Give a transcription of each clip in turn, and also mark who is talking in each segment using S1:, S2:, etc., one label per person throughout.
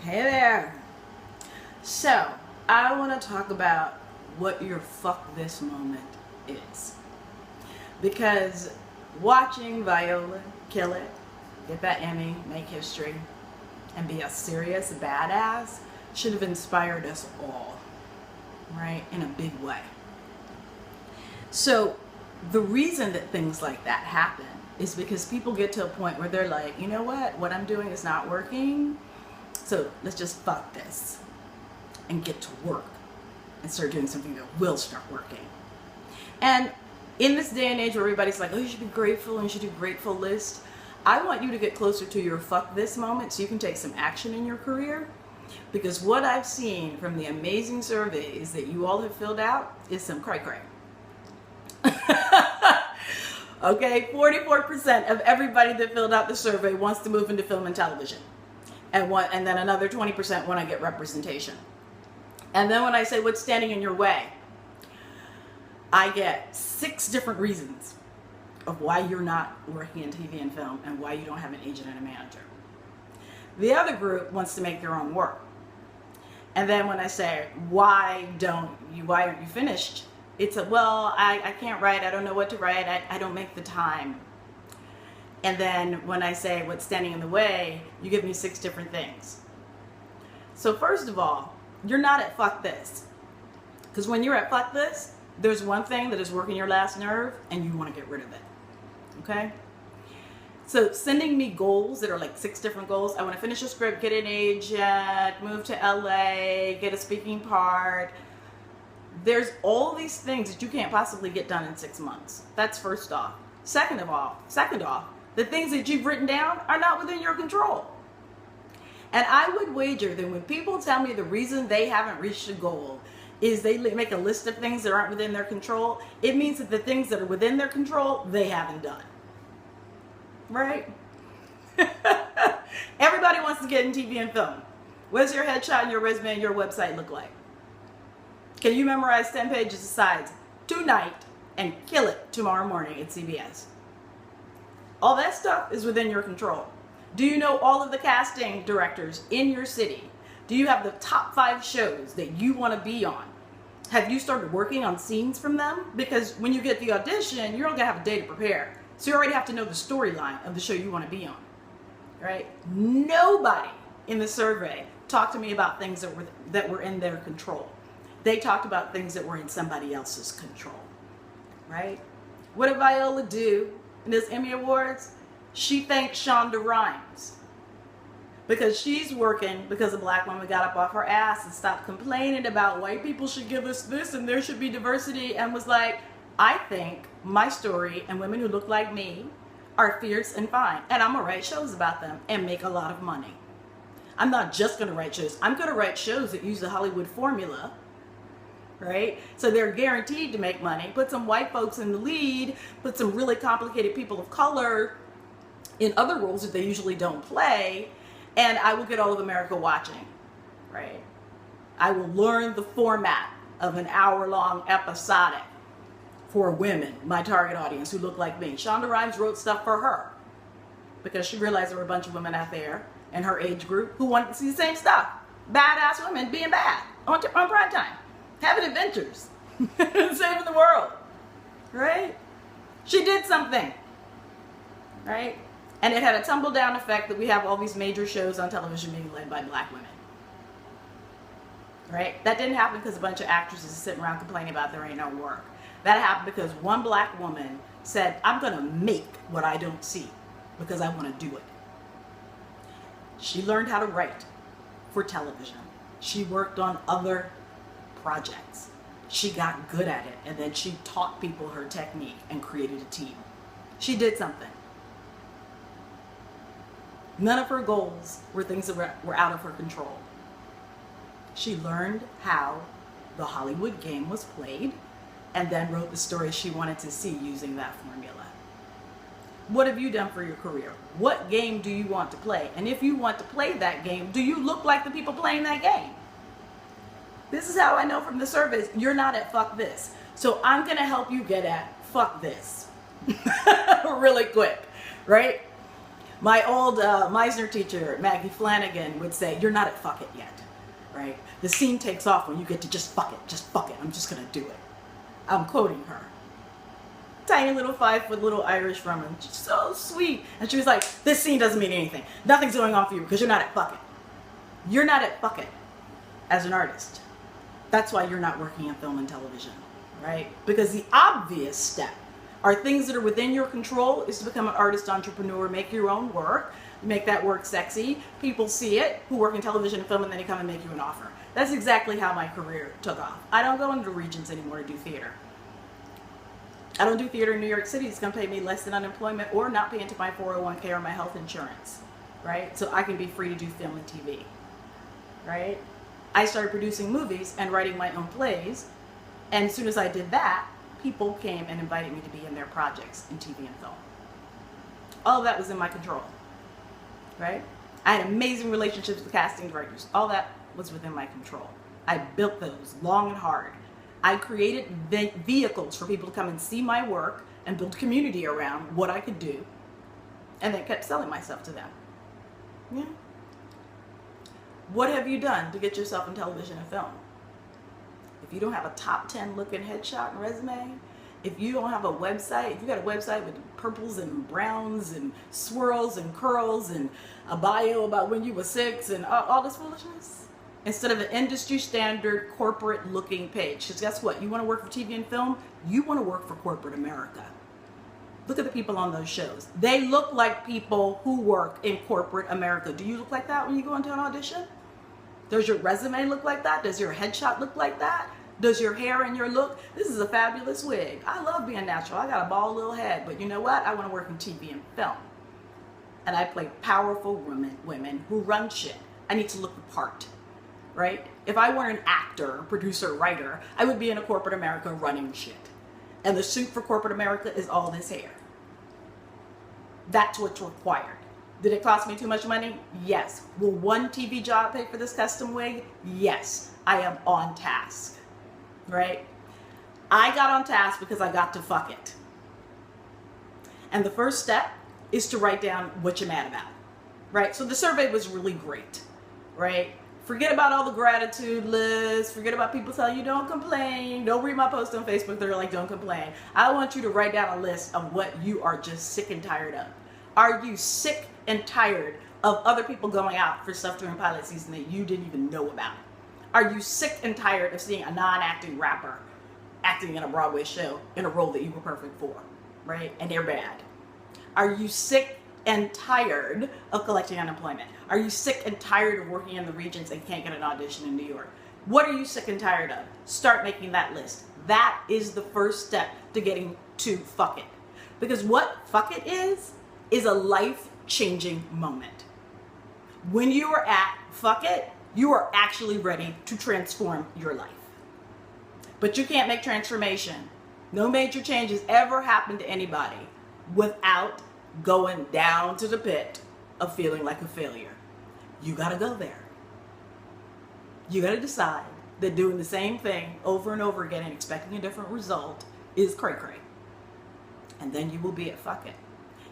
S1: Hey there. So, I want to talk about what your fuck this moment is. Because watching Viola kill it, get that Emmy, make history, and be a serious badass should have inspired us all, right? In a big way. So, the reason that things like that happen is because people get to a point where they're like, you know what I'm doing is not working, so let's just fuck this and get to work and start doing something that will start working. And in this day and age where everybody's like, oh, you should be grateful and you should do grateful list, I want you to get closer to your fuck this moment so you can take some action in your career. Because what I've seen from the amazing surveys that you all have filled out is some cray cray. Okay, 44% of everybody that filled out the survey wants to move into film and television. And then another 20% want to get representation. And then when I say what's standing in your way, I get 6 different reasons of why you're not working in TV and film and why you don't have an agent and a manager. The other group wants to make their own work. And then when I say, why aren't you finished? It's I can't write, I don't know what to write, I don't make the time. And then when I say what's standing in the way, you give me 6 different things. So first of all, you're not at fuck this. Because when you're at fuck this, there's one thing that is working your last nerve and you want to get rid of it. Okay? So sending me goals that are like 6 different goals. I want to finish a script, get an agent, move to LA, get a speaking part. There's all these things that you can't possibly get done in 6 months. That's first off. Second off, the things that you've written down are not within your control. And I would wager that when people tell me the reason they haven't reached a goal is they make a list of things that aren't within their control, it means that the things that are within their control, they haven't done. Right? Everybody wants to get in TV and film. What does your headshot and your resume and your website look like? Can you memorize 10 pages of sides tonight and kill it tomorrow morning at CBS? All that stuff is within your control. Do you know all of the casting directors in your city? Do you have the top 5 shows that you want to be on? Have you started working on scenes from them? Because when you get the audition, you're only going to have a day to prepare. So you already have to know the storyline of the show you want to be on. Right? Nobody in the survey talked to me about things that were in their control. They talked about things that were in somebody else's control. Right? What did Viola do in this Emmy Awards? She thanked Shonda Rhimes because she's working because a black woman got up off her ass and stopped complaining about white people should give us this and there should be diversity, and was like, I think my story and women who look like me are fierce and fine, and I'm gonna write shows about them and make a lot of money. I'm not just gonna write shows, I'm gonna write shows that use the Hollywood formula, right? So they're guaranteed to make money. Put some white folks in the lead, put some really complicated people of color in other roles that they usually don't play, and I will get all of America watching, right? I will learn the format of an hour-long episodic for women, my target audience, who look like me. Shonda Rhimes wrote stuff for her because she realized there were a bunch of women out there in her age group who wanted to see the same stuff. Badass women being bad on prime time, having adventures, saving the world, right? She did something, right? And it had a tumble down effect that we have all these major shows on television being led by black women. Right? That didn't happen because a bunch of actresses are sitting around complaining about there ain't no work. That happened because one black woman said, I'm going to make what I don't see because I want to do it. She learned how to write for television. She worked on other projects. She got good at it, and then she taught people her technique and created a team. She did something. None of her goals were things that were out of her control. She learned how the Hollywood game was played and then wrote the story she wanted to see using that formula. What have you done for your career? What game do you want to play? And if you want to play that game, do you look like the people playing that game? This is how I know from the surveys you're not at fuck this. So I'm going to help you get at fuck this really quick, right? My old Meisner teacher, Maggie Flanagan, would say, you're not at fuck it yet, right? The scene takes off when you get to just fuck it, I'm just gonna do it. I'm quoting her. Tiny little 5-foot little Irish woman, she's so sweet. And she was like, this scene doesn't mean anything. Nothing's going on for you because you're not at fuck it. You're not at fuck it as an artist. That's why you're not working in film and television, right? Because the obvious step are things that are within your control is to become an artist entrepreneur, make your own work, make that work sexy. People see it who work in television and film, and then they come and make you an offer. That's exactly how my career took off. I don't go into regions anymore to do theater. I don't do theater in New York City. It's going to pay me less than unemployment or not pay into my 401k or my health insurance, right? So I can be free to do film and TV, right? I started producing movies and writing my own plays, and as soon as I did that, people came and invited me to be in their projects in TV and film. All of that was in my control, right? I had amazing relationships with casting directors. All that was within my control. I built those long and hard. I created vehicles for people to come and see my work and build community around what I could do, and then kept selling myself to them. Yeah. What have you done to get yourself in television and film? If you don't have a top 10 looking headshot and resume, if you don't have a website, if you got a website with purples and browns and swirls and curls and a bio about when you were 6 and all this foolishness, instead of an industry standard corporate looking page. Because guess what? You want to work for TV and film? You want to work for corporate America. Look at the people on those shows. They look like people who work in corporate America. Do you look like that when you go into an audition? Does your resume look like that? Does your headshot look like that? Does your hair and your look? This is a fabulous wig. I love being natural. I got a bald little head, but you know what? I want to work in TV and film. And I play powerful women who run shit. I need to look the part. Right? If I were an actor, producer, writer, I would be in a corporate America running shit. And the suit for corporate America is all this hair. That's what's required. Did it cost me too much money? Yes. Will one TV job pay for this custom wig? Yes. I am on task. Right? I got on task because I got to fuck it. And the first step is to write down what you're mad about. Right? So the survey was really great. Right? Forget about all the gratitude lists. Forget about people telling you don't complain. Don't read my post on Facebook. They're like, don't complain. I want you to write down a list of what you are just sick and tired of. Are you sick and tired of other people going out for stuff during pilot season that you didn't even know about? Are you sick and tired of seeing a non-acting rapper acting in a Broadway show in a role that you were perfect for, right? And they're bad. Are you sick and tired of collecting unemployment? Are you sick and tired of working in the regions and can't get an audition in New York? What are you sick and tired of? Start making that list. That is the first step to getting to fuck it. Because what fuck it is a life-changing moment. When you are at fuck it, you are actually ready to transform your life. But you can't make transformation. No major changes ever happen to anybody without going down to the pit of feeling like a failure. You gotta go there. You gotta decide that doing the same thing over and over again and expecting a different result is cray-cray. And then you will be at fuck it.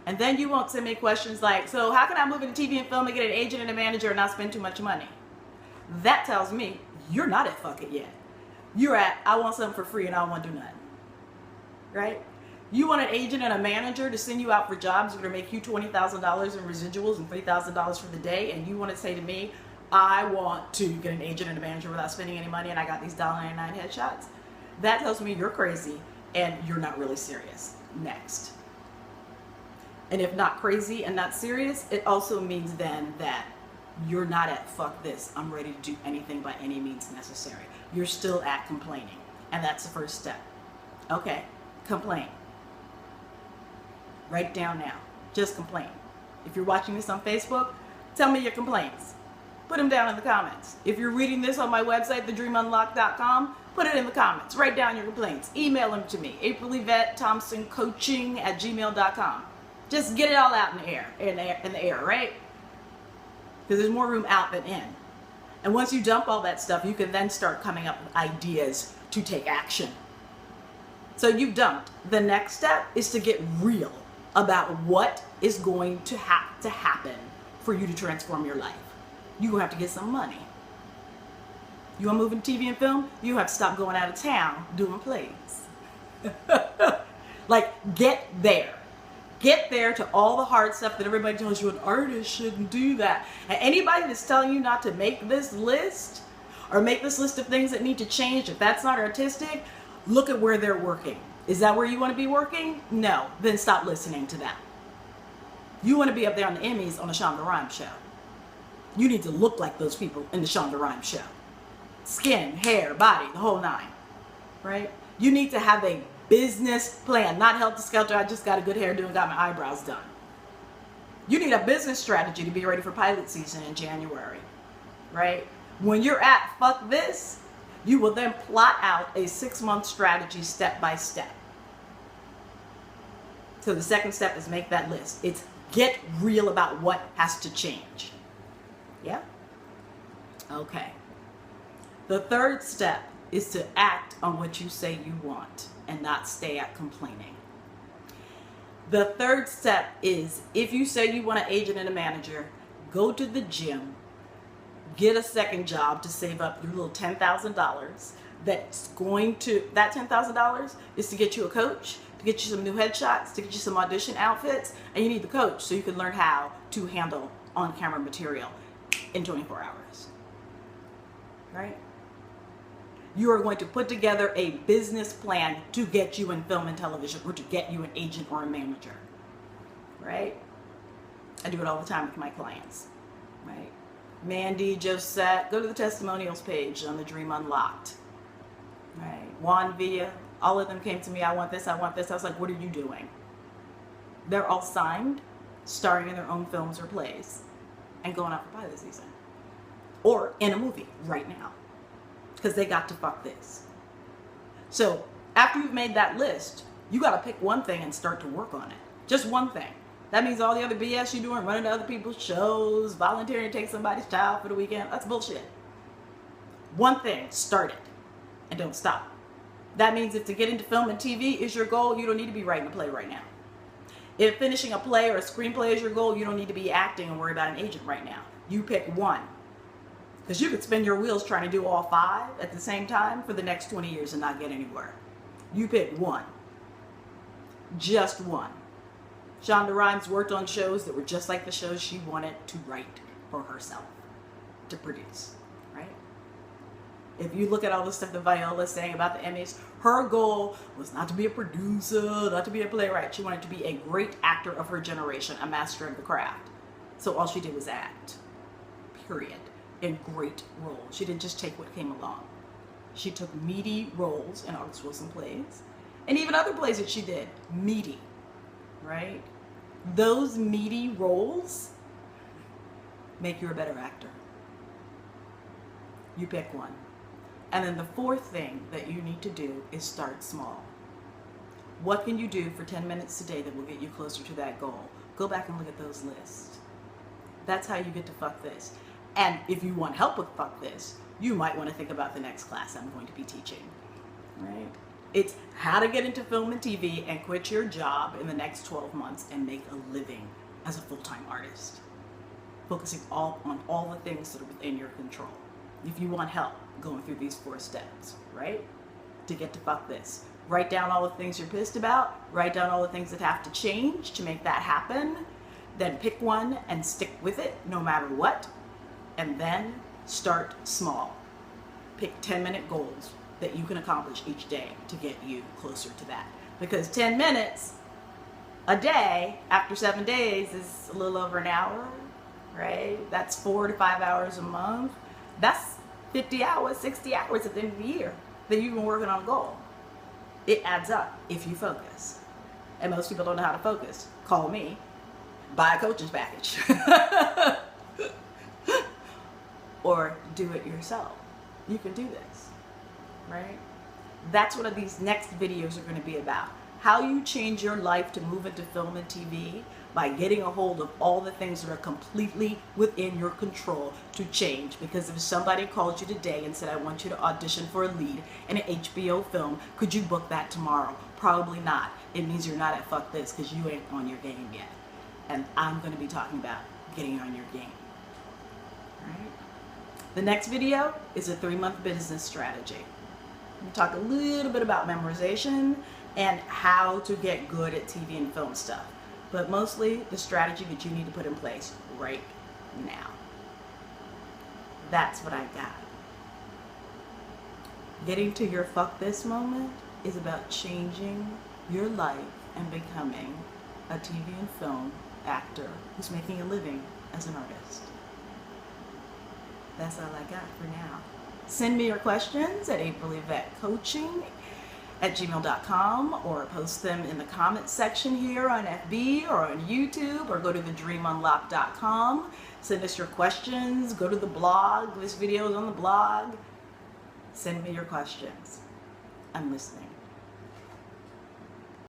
S1: And then you won't send me questions like, so how can I move into TV and film and get an agent and a manager and not spend too much money? That tells me you're not at fuck it yet. You're at, I want something for free and I don't want to do nothing. Right? You want an agent and a manager to send you out for jobs that are going to make you $20,000 in residuals and $3,000 for the day, and you want to say to me, I want to get an agent and a manager without spending any money and I got these $1.99 headshots? That tells me you're crazy and you're not really serious. Next. And if not crazy and not serious, it also means then that you're not at fuck this, I'm ready to do anything by any means necessary. You're still at complaining, and that's the first step. Okay, complain. Write it down now. Just complain. If you're watching this on Facebook, tell me your complaints. Put them down in the comments. If you're reading this on my website, thedreamunlock.com, put it in the comments. Write down your complaints. Email them to me, AprilYvetteThompsonCoaching@gmail.com. Just get it all out in the air, right? Because there's more room out than in. And once you dump all that stuff, you can then start coming up with ideas to take action. So you've dumped. The next step is to get real about what is going to happen. to happen for you to transform your life. You're going to have to get some money. You want to move into TV and film? You have to stop going out of town doing plays. Like, get there. Get there to all the hard stuff that everybody tells you an artist shouldn't do that. And anybody that's telling you not to make this list or make this list of things that need to change, if that's not artistic, look at where they're working. Is that where you want to be working? No. Then stop listening to them. You want to be up there on the Emmys on the Shonda Rhimes show. You need to look like those people in the Shonda Rhimes show. Skin, hair, body, the whole nine. Right? You need to have a business plan, not helter-skelter. I just got a good hairdo and got my eyebrows done. You need a business strategy to be ready for pilot season in January, right? When you're at fuck this, you will then plot out a 6-month strategy step by step. So the second step is make that list. It's get real about what has to change. Yeah? Okay. The third step is to act on what you say you want and not stay at complaining. The third step is, if you say you want an agent and a manager, go to the gym, get a second job to save up your little $10,000. That $10,000 is to get you a coach, to get you some new headshots, to get you some audition outfits, and you need the coach so you can learn how to handle on-camera material in 24 hours. Right? You are going to put together a business plan to get you in film and television, or to get you an agent or a manager, right? I do it all the time with my clients, right? Mandy, Josette, go to the testimonials page on the Dream Unlocked, right? Juan Villa, all of them came to me, I want this, I want this. I was like, what are you doing? They're all signed, starring in their own films or plays, and going out for pilot season. Or in a movie right now. Because they got to fuck this. So after you've made that list, you got to pick one thing and start to work on it. Just one thing. That means all the other BS you're doing, running to other people's shows, volunteering to take somebody's child for the weekend, that's bullshit. One thing, start it. And don't stop. That means if to get into film and TV is your goal, you don't need to be writing a play right now. If finishing a play or a screenplay is your goal, you don't need to be acting and worry about an agent right now. You pick one. Because you could spin your wheels trying to do all 5 at the same time for the next 20 years and not get anywhere. You pick one. Just one. Shonda Rhimes worked on shows that were just like the shows she wanted to write for herself, to produce, right? If you look at all the stuff that Viola's saying about the Emmys, her goal was not to be a producer, not to be a playwright. She wanted to be a great actor of her generation, a master of the craft. So all she did was act, period. In great roles. She didn't just take what came along. She took meaty roles in August Wilson plays, and even other plays that she did, meaty, right? Those meaty roles make you a better actor. You pick one. And then the fourth thing that you need to do is start small. What can you do for 10 minutes a day that will get you closer to that goal? Go back and look at those lists. That's how you get to fuck this. And if you want help with fuck this, you might want to think about the next class I'm going to be teaching, right? It's how to get into film and TV and quit your job in the next 12 months and make a living as a full-time artist. Focusing on all the things that are within your control. If you want help going through these 4 steps, right? To get to fuck this. Write down all the things you're pissed about. Write down all the things that have to change to make that happen. Then pick one and stick with it no matter what. And then start small. Pick 10-minute goals that you can accomplish each day to get you closer to that. Because 10 minutes a day after 7 days is a little over an hour, right? That's 4 to 5 hours a month. That's 50 hours, 60 hours at the end of the year that you've been working on a goal. It adds up if you focus. And most people don't know how to focus. Call me. Buy a coach's package. Or do it yourself. You can do this, right? That's what these next videos are going to be about. How you change your life to move into film and TV by getting a hold of all the things that are completely within your control to change. Because if somebody called you today and said, I want you to audition for a lead in an HBO film, could you book that tomorrow? Probably not. It means you're not at fuck this because you ain't on your game yet. And I'm going to be talking about getting on your game. All right? The next video is a 3-month business strategy. We talk a little bit about memorization and how to get good at TV and film stuff, but mostly the strategy that you need to put in place right now. That's what I got. Getting to your fuck this moment is about changing your life and becoming a TV and film actor who's making a living as an artist. That's all I got for now. Send me your questions at aprilivettecoaching@gmail.com or post them in the comments section here on FB or on YouTube, or go to thedreamunlock.com. Send us your questions. Go to the blog. This video is on the blog. Send me your questions. I'm listening.